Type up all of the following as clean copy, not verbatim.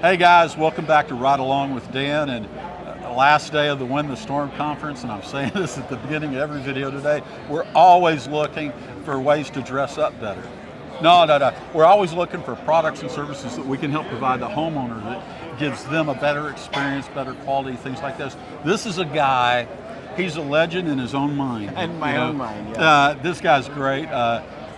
Hey guys, welcome back to Ride Along with Dan, and the last day of the Win the Storm conference, and I'm saying this at the beginning of every video today, we're always looking for ways to dress up better. No. We're always looking for products and services that we can help provide the homeowner that gives them a better experience, better quality, things like this. This is a guy, he's a legend in his own mind. In my own mind, yes. This guy's great.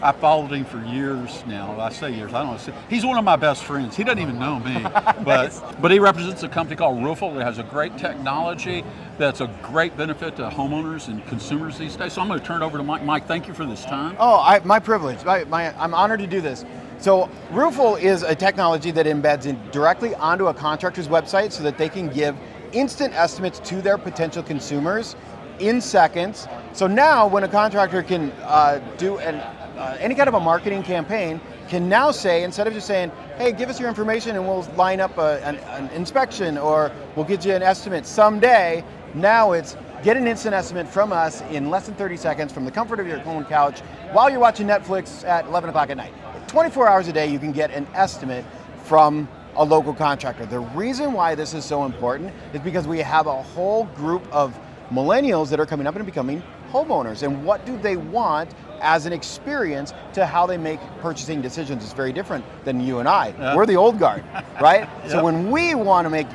I followed him for years now. I say years, I don't know. He's one of my best friends. He doesn't even know me, but he represents a company called Roofle that has a great technology that's a great benefit to homeowners and consumers these days. So I'm going to turn it over to Mike. Mike, thank you for this time. Oh, my privilege. I'm honored to do this. So Roofle is a technology that embeds in directly onto a contractor's website so that they can give instant estimates to their potential consumers in seconds. So now when a contractor can do any kind of a marketing campaign, can now say, instead of just saying, hey, give us your information and we'll line up an inspection or we'll get you an estimate someday, now it's get an instant estimate from us in less than 30 seconds from the comfort of your own couch while you're watching Netflix at 11 o'clock at night. 24 hours a day, you can get an estimate from a local contractor. The reason why this is so important is because we have a whole group of millennials that are coming up and becoming homeowners. And what do they want as an experience to how they make purchasing decisions? Is very different than you and I. Yeah. We're the old guard, right? Yep. So when we want to make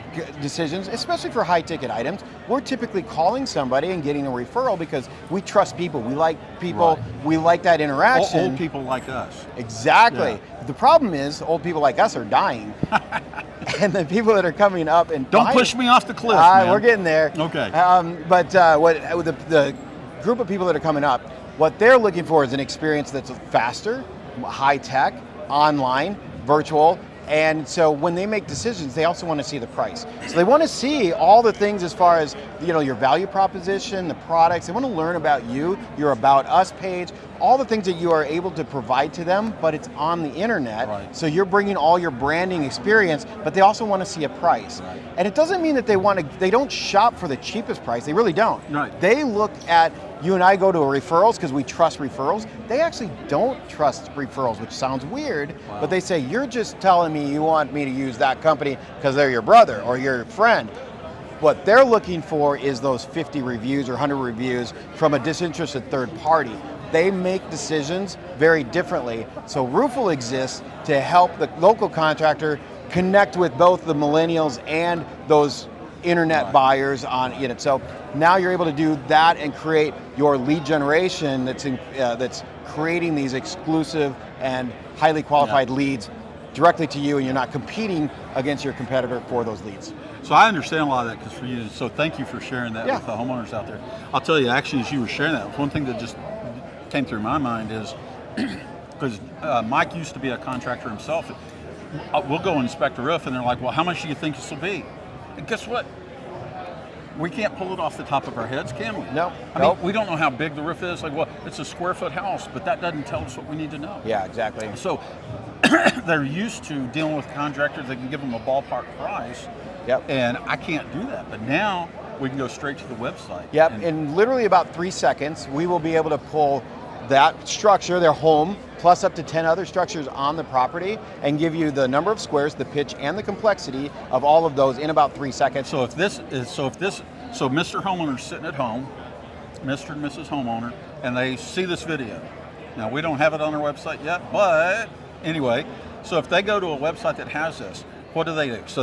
decisions, especially for high ticket items, we're typically calling somebody and getting a referral because we trust people. We like people. Right. We like that interaction. Old people like us. Exactly. Yeah. The problem is old people like us are dying. And the people that are coming up and don't push me off the cliff, man. We're getting there. Okay. But the group of people that are coming up, what they're looking for is an experience that's faster, high tech, online, virtual. And so when they make decisions, they also want to see the price. So they want to see all the things as far as, your value proposition, the products. They want to learn about you, your About Us page, all the things that you are able to provide to them, but it's on the internet. Right. So you're bringing all your branding experience, but they also want to see a price. Right. And it doesn't mean that they don't shop for the cheapest price. They really don't. Right. They look at, you and I go to referrals because we trust referrals. They actually don't trust referrals, which sounds weird, wow. But they say, you're just telling me you want me to use that company because they're your brother or your friend. What they're looking for is those 50 reviews or 100 reviews from a disinterested third party. They make decisions very differently. So Roofle exists to help the local contractor connect with both the millennials and those internet buyers on it. So now you're able to do that and create your lead generation that's creating these exclusive and highly qualified leads directly to you, and you're not competing against your competitor for those leads. So I understand a lot of that because for you, so thank you for sharing that with the homeowners out there. I'll tell you, actually, as you were sharing that, one thing that just came through my mind is, because Mike used to be a contractor himself, we'll go inspect a roof and they're like, well, how much do you think this will be? And guess what? We can't pull it off the top of our heads, can we? No. I mean, we don't know how big the roof is. Like, well, it's a square foot house, but that doesn't tell us what we need to know. Yeah, exactly. So they're used to dealing with contractors. They can give them a ballpark price. Yep. And I can't do that. But now we can go straight to the website. Yep. In literally about 3 seconds, we will be able to pull that structure, their home, plus up to 10 other structures on the property, and give you the number of squares, the pitch, and the complexity of all of those in about 3 seconds. So so Mr. Homeowner's sitting at home, Mr. and Mrs. Homeowner, and they see this video. Now we don't have it on our website yet, but anyway, so if they go to a website that has this, what do they do? So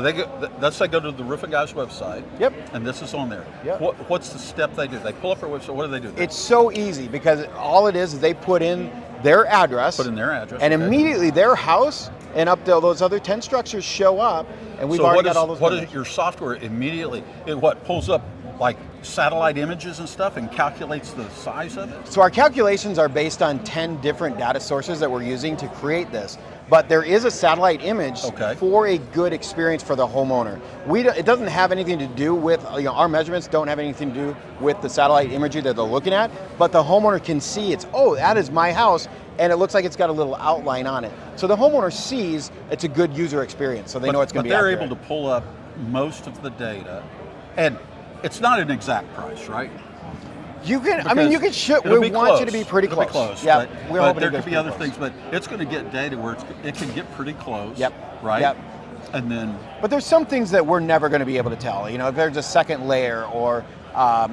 let's say go to the Roofing Guys website. Yep. And this is on there. Yep. What's the step they do? They pull up our website. What do they do? It's so easy because all it is they put in their address. Put in their address. And immediately their house and up to those other 10 structures show up, and we've already got all those. What is your software immediately? It pulls up like satellite images and stuff and calculates the size of it? So our calculations are based on 10 different data sources that we're using to create this. But there is a satellite image for a good experience for the homeowner. It doesn't have anything to do with, our measurements don't have anything to do with the satellite imagery that they're looking at, but the homeowner can see that is my house, and it looks like it's got a little outline on it. So the homeowner sees it's a good user experience, so they know it's going to be accurate. But they're able to pull up most of the data, and it's not an exact price, right? You can, we want you to be pretty close. Close. Yeah, but there could be other things, but it's going to get data where it can get pretty close. Yep. Right. Yep. And then, But there's some things that we're never going to be able to tell. You know, if there's a second layer, or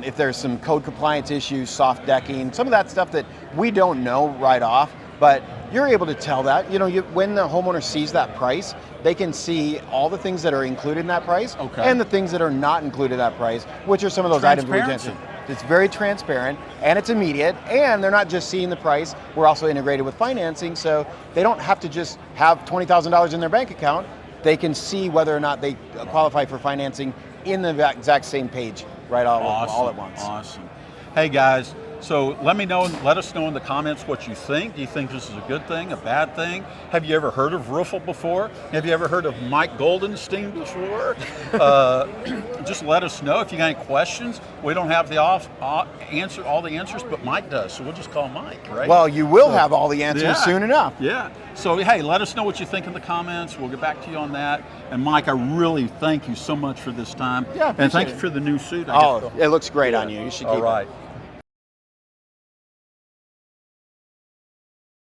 if there's some code compliance issues, soft decking, some of that stuff that we don't know right off, but you're able to tell that. You know, when the homeowner sees that price, they can see all the things that are included in that price and the things that are not included in that price, which are some of those items we mentioned. It's very transparent and it's immediate, and they're not just seeing the price. We're also integrated with financing, so they don't have to just have $20,000 in their bank account. They can see whether or not they qualify for financing in the exact same page, right, all at once. Awesome. Hey guys, so let us know in the comments what you think. Do you think this is a good thing, a bad thing? Have you ever heard of Roofle before? Have you ever heard of Mike Goldenstein before? Just let us know if you got any questions. We don't have all the answers, but Mike does, so we'll just call Mike, right? Well, you will have all the answers soon enough. Yeah. So, hey, let us know what you think in the comments. We'll get back to you on that. And Mike, I really thank you so much for this time. Yeah, and thank you for the new suit. It looks great on you. You should keep it. All right.